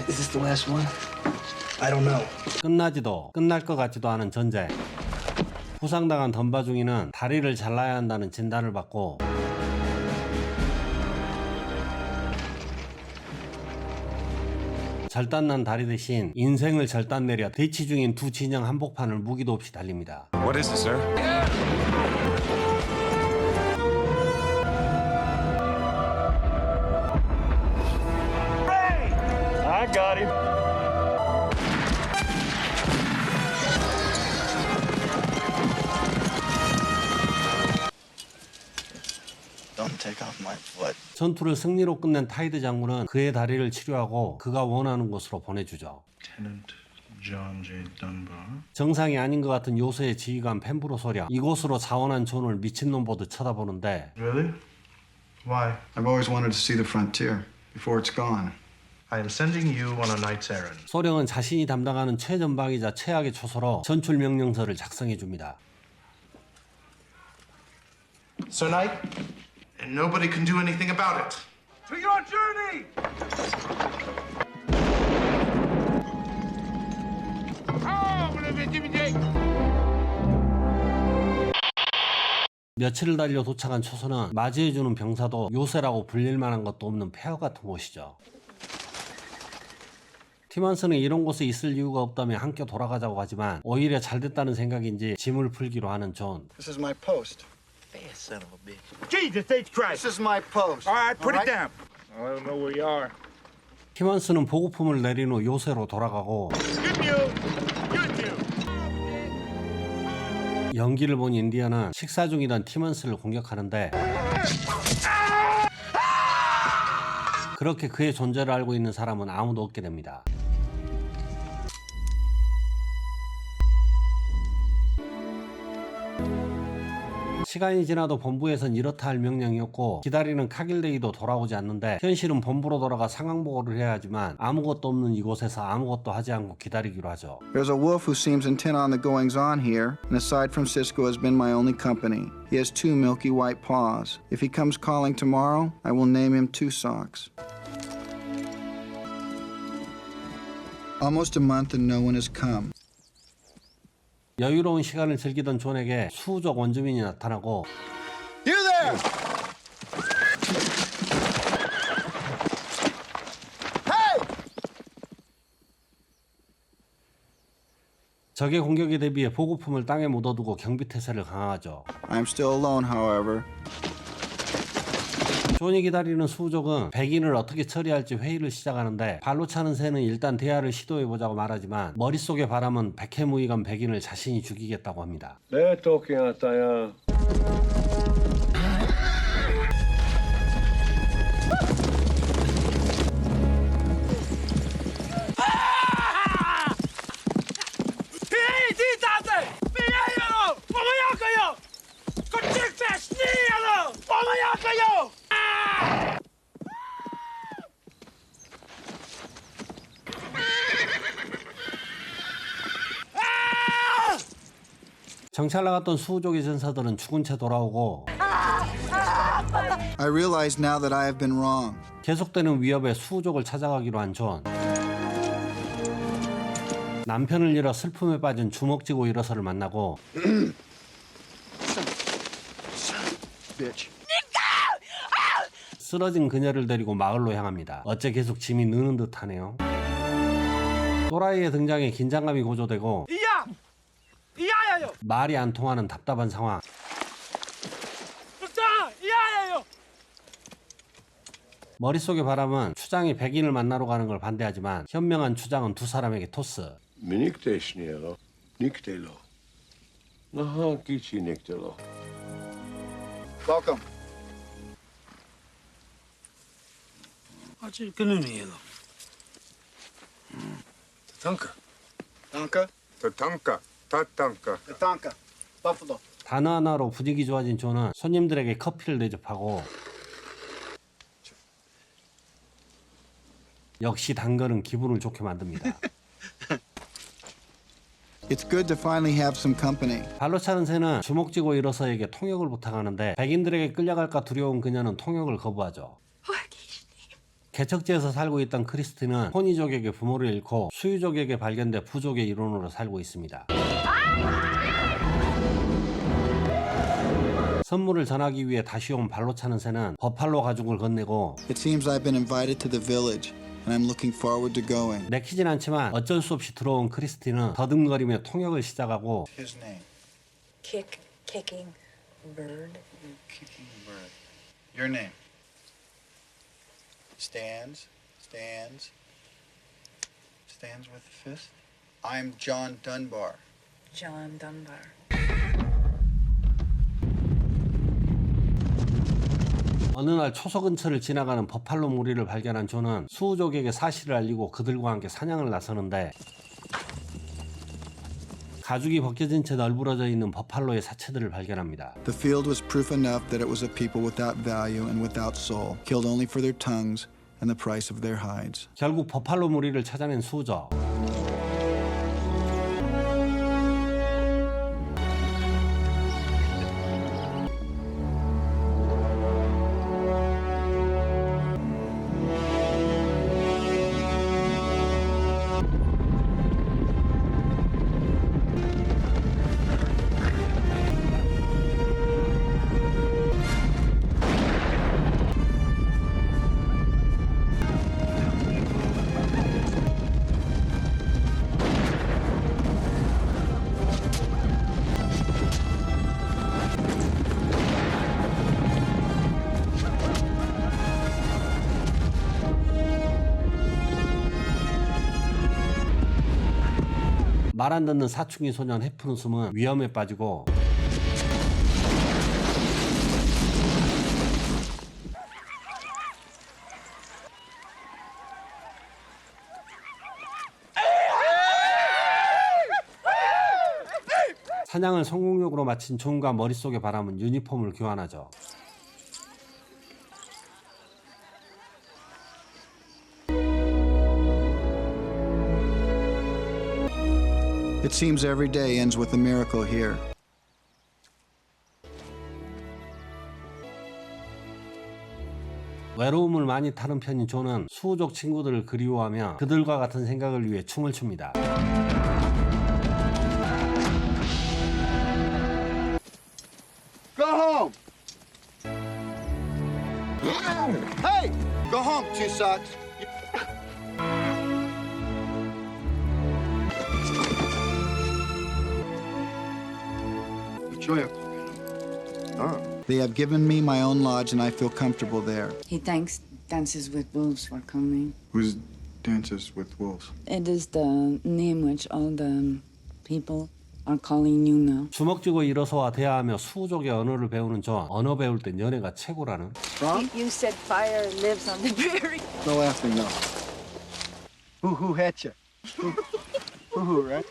Is this the last one? I don't know. 끝나지도 끝날 것 같지도 않은 전쟁. 부상당한 덤바중이는 다리를 잘라야 한다는 진단을 받고 절단난 다리 대신 인생을 절단내려 대치 중인 두 진영 한복판을 무기도 없이 달립니다. What is this, sir? I got him. Don't take off my foot. 전투를 승리로 끝낸 타이드 장군은 그의 다리를 치료하고 그가 원하는 곳으로 보내주죠. Lieutenant John J. Dunbar. 정상이 아닌 것 같은 요새의 지휘관 펜브로 소령, 이곳으로 자원한 존을 미친놈 보듯 쳐다보는데 Really? Why? I've always wanted to see the frontier before it's gone. I am sending you on a night's errand. 소령은 자신이 담당하는 최전방이자 최악의 초소로 전출 명령서를 작성해 줍니다. Sir Knight, and nobody can do anything about it. To your journey! 며칠을 달려 도착한 초소는 맞이해주는 병사도 요새라고 불릴 만한 것도 없는 폐허 같은 곳이죠. 티먼스는 이런 곳에 있을 이유가 없다며 함께 돌아가자고 하지만 오히려 잘됐다는 생각인지 짐을 풀기로 하는 존. This is my post. Fast son of a bitch. Jesus H. Christ! This is my post. All right, put All it right? down. I don't know where you are. 티먼스는 보급품을 내린 후 요새로 돌아가고 Good news! Good news! 연기를 본 인디아는 식사 중이던 티먼스를 공격하는데 그렇게 그의 존재를 알고 있는 사람은 아무도 없게 됩니다. 시간이 지나도 본부에선 이렇다 할 명령이었고 기다리는 카길레이도 돌아오지 않는데 현실은 본부로 돌아가 상황 보고를 해야 하지만 아무것도 없는 이곳에서 아무것도 하지 않고 기다리기로 하죠. There's a wolf who seems intent on the goings on here, and aside from Cisco has been my only company. He has two milky white paws. If he comes calling tomorrow, I will name him Two Socks. Almost a month and no one has come. 여유로운 시간을 즐기던 존에게 수우족 원주민이 나타나고 You there! 적의 공격에 대비해 보급품을 땅에 묻어두고 경비태세를 강화하죠. I'm still alone, however. 존이 기다리는 수우족은 백인을 어떻게 처리할지 회의를 시작하는데 발로 차는 새는 일단 대화를 시도해보자고 말하지만 머릿속의 바람은 백해무익한 백인을 자신이 죽이겠다고 합니다. 내 토끼한테야. 정찰 나갔던 수우족의 전사들은 죽은 채 돌아오고 I realize now that I have been wrong. 계속되는 위협에 수우족을 찾아가기로 한 존. 남편을 잃어 슬픔에 빠진 주먹쥐고 일어서를 만나고 Bitch. 쓰러진 그녀를 데리고 마을로 향합니다. 어째 계속 짐이 느는 듯하네요. 또라이의 등장에 긴장감이 고조되고 이야! 이야야요! 말이 안 통하는 답답한 상황. 죽자! 이야야요! 머릿속의 바람은 추장이 백인을 만나러 가는 걸 반대하지만 현명한 추장은 두 사람에게 토스. Minikteşniyelo, niktelo. Aha, kiçi niktelo. Welcome. Acil kınını Tatanka. Danka. Tatanka, tatanka. Tatanka. Buffalo. 단어 하나로 분위기 좋아진 존은 손님들에게 커피를 대접하고 역시 단거는 기분을 좋게 만듭니다. It's good to finally have some company. 발로 차는 새는 주먹쥐고 일어서에게 통역을 부탁하는데 백인들에게 끌려갈까 두려운 그녀는 통역을 거부하죠. 개척지에서 살고 있던 크리스티는 포니족에게 부모를 잃고 수유족에게 발견돼 부족의 일원으로 살고 있습니다. 선물을 전하기 위해 다시 온 발로 차는 새는 버팔로 가죽을 건네고 It seems I've been invited to the village, and I'm looking forward to going. 내키진 않지만 어쩔 수 없이 들어온 크리스티는 더듬거리며 통역을 시작하고 His name? Kicking bird. Kicking bird. Your name? Stands with a fist. I'm John Dunbar. John Dunbar. 어느 날 초소 근처를 지나가는 버팔로 무리를 발견한 존은 수우족에게 사실을 알리고 그들과 함께 사냥을 나서는데 가죽이 벗겨진 채 널브러져 있는 버팔로의 사체들을 발견합니다. The field was proof enough that it was a people without value and without soul, killed only for their tongues and the price of their hides. 결국 버팔로 무리를 찾아낸 수우족. 말 안 듣는 사춘기 소년 헤프누숨은 위험에 빠지고 사냥을 성공적으로 마친 존과 머릿속에 바람은 유니폼을 교환하죠. It seems every day ends with a miracle here. 외로움을 많이 타는 편인 존은 수우족 친구들을 그리워하며 그들과 같은 생각을 위해 춤을 춥니다. Go home! Hey! Go home, two socks. They have given me my own lodge and I feel comfortable there. He thanks Dances with Wolves for coming. Who's Dances with Wolves? It is the name which all the people are calling you now. 주먹 쥐고 일어서와 대화하며 수우족의 언어를 배우는 존. 언어 배울 땐 연애가 최고라는. Wrong? You said fire lives on the prairie. No laughing, no. Who hit you? Who, right?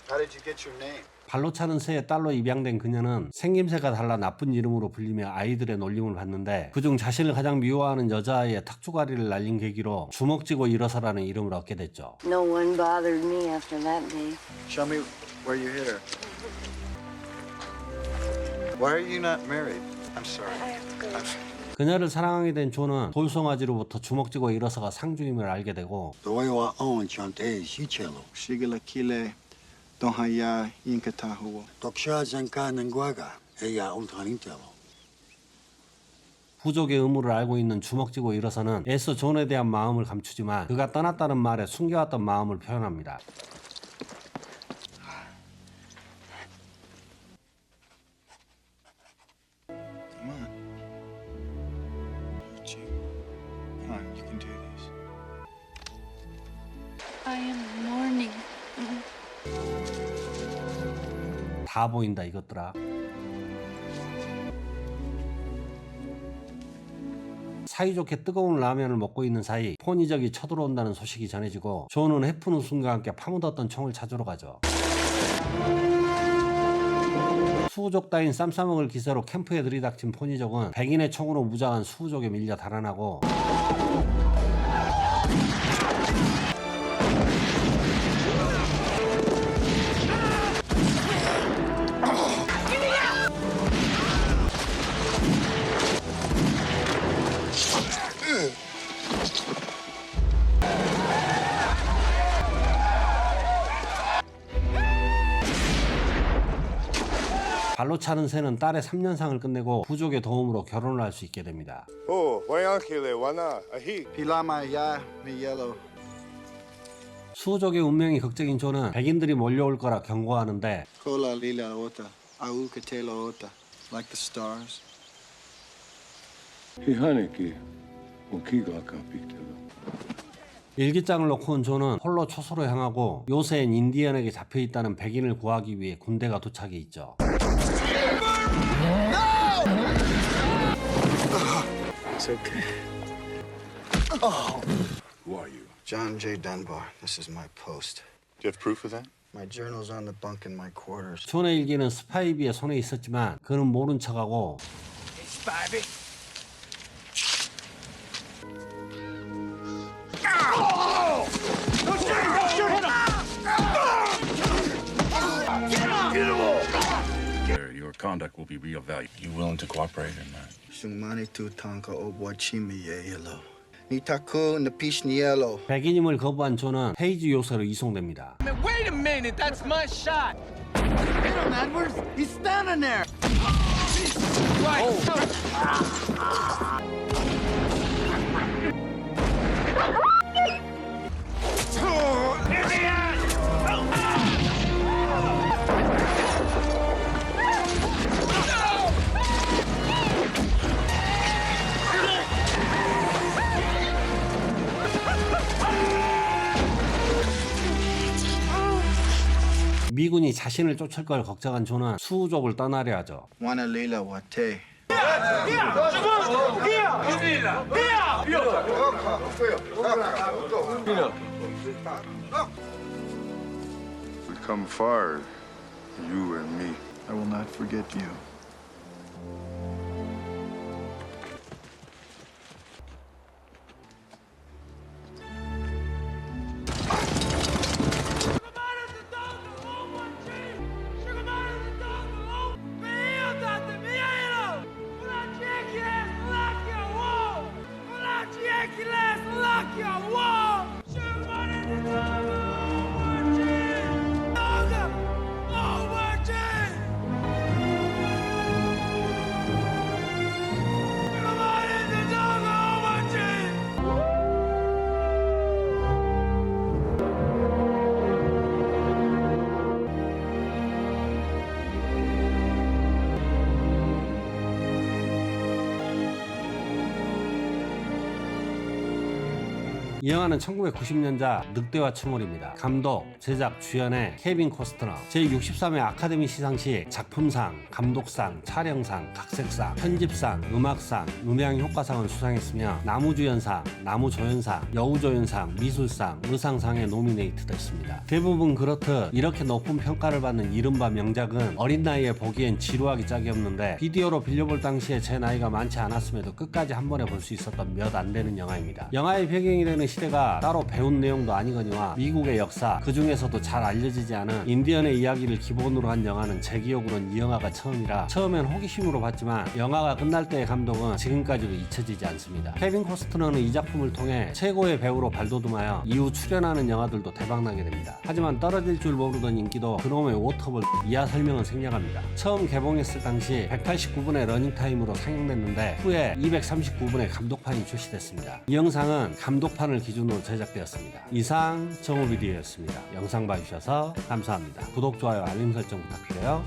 How did you get your name? 발로 차는 새의 딸로 입양된 그녀는 생김새가 달라 나쁜 이름으로 불리며 아이들의 놀림을 받는데 그중 자신을 가장 미워하는 여자아이의 탁주가리를 날린 계기로 주먹 쥐고 일어서라는 이름을 얻게 됐죠. No one bothered me after that day. Show me where you're here. Why are you not married? I'm sorry. 그녀를 사랑하게 된 존은 돌송아지로부터 주먹 쥐고 일어서가 상주임을 알게 되고 Doyo aon chante sichelo. Shigala Kile, Donhaya, Inkatahuo. Toksha zanka nangwaga. Eya ontanintelo. 부족의 의무를 알고 있는 주먹 쥐고 일어서는 애써 존에 대한 마음을 감추지만 그가 떠났다는 말에 숨겨왔던 마음을 표현합니다. Come on. Come on, you can do this. I am mourning. 다 보인다 이것들아. 사이좋게 뜨거운 라면을 먹고 있는 사이 포니족이 쳐들어온다는 소식이 전해지고 존은 헤프누숨과 함께 파묻었던 총을 찾으러 가죠. 수우족 따윈 쌈 싸먹을 기세로 캠프에 들이닥친 포니족은 백인의 총으로 무장한 수우족에 밀려 달아나고 발로 차는 새는 딸의 3년상을 끝내고 부족의 도움으로 결혼을 할 수 있게 됩니다. Oh, Guayaquil, Wana, Ahi. Pilama ya mi yellow. 수족의 운명이 극적인 존은 백인들이 몰려올 거라 경고하는데 Kola lila ota. Au katela ota. Like the stars. Hihaneki, Okigaka Pictelo. 일기장을 놓고 온 존은 홀로 초소로 향하고 요새엔 인디언에게 잡혀있다는 백인을 구하기 위해 군대가 도착해 있죠. It's okay. Who are you? John J. Dunbar. This is my post. Do you have proof of that? My journal's on the bunk in my quarters. 존의 일기는 스파이비의 손에 있었지만 그는 모른 척하고 Your conduct will be reevaluated. You willing to cooperate in that? Sumani tu tanka obwachimi yellow. Nitaku na pishnielo. 백인임을 거부한 존은 헤이즈 요새로 이송됩니다. Wait a minute, that's my shot. Hit him, Edwards! He's standing there! 미군이 자신을 쫓을 걸 걱정한 존은 수우족을 떠나려 하죠. Wana lila wate. We've come far, you and me. I will not forget you. 이 영화는 1990년작 늑대와 추몰입니다. 감독, 제작, 주연의 케빈 코스트너, 제63회 아카데미 시상식 작품상, 감독상, 촬영상, 각색상, 편집상, 음악상, 음향효과상을 수상했으며 나무주연상, 나무조연상, 여우조연상, 미술상, 의상상에 노미네이트 됐습니다. 대부분 그렇듯 이렇게 높은 평가를 받는 이른바 명작은 어린 나이에 보기엔 지루하기 짝이 없는데 비디오로 빌려볼 당시에 제 나이가 많지 않았음에도 끝까지 한 번에 볼 수 있었던 몇 안 되는 영화입니다. 영화의 배경이 되는 시대가 따로 배운 내용도 아니거니와 미국의 역사, 그 중에서도 잘 알려지지 않은 인디언의 이야기를 기본으로 한 영화는 제 기억으로는 이 영화가 처음이라 처음엔 호기심으로 봤지만 영화가 끝날 때의 감동은 지금까지도 잊혀지지 않습니다. 케빈 코스트너는 이 작품을 통해 최고의 배우로 발돋움하여 이후 출연하는 영화들도 대박나게 됩니다. 하지만 떨어질 줄 모르던 인기도 그놈의 워터볼 이하 설명은 생략합니다. 처음 개봉했을 당시 189분의 러닝타임으로 상영됐는데 후에 239분의 감독판이 출시됐습니다. 이 영상은 감독판을 기준으로 제작되었습니다. 이상 정우비디오였습니다. 영상 봐주셔서 감사합니다. 구독, 좋아요, 알림 설정 부탁드려요.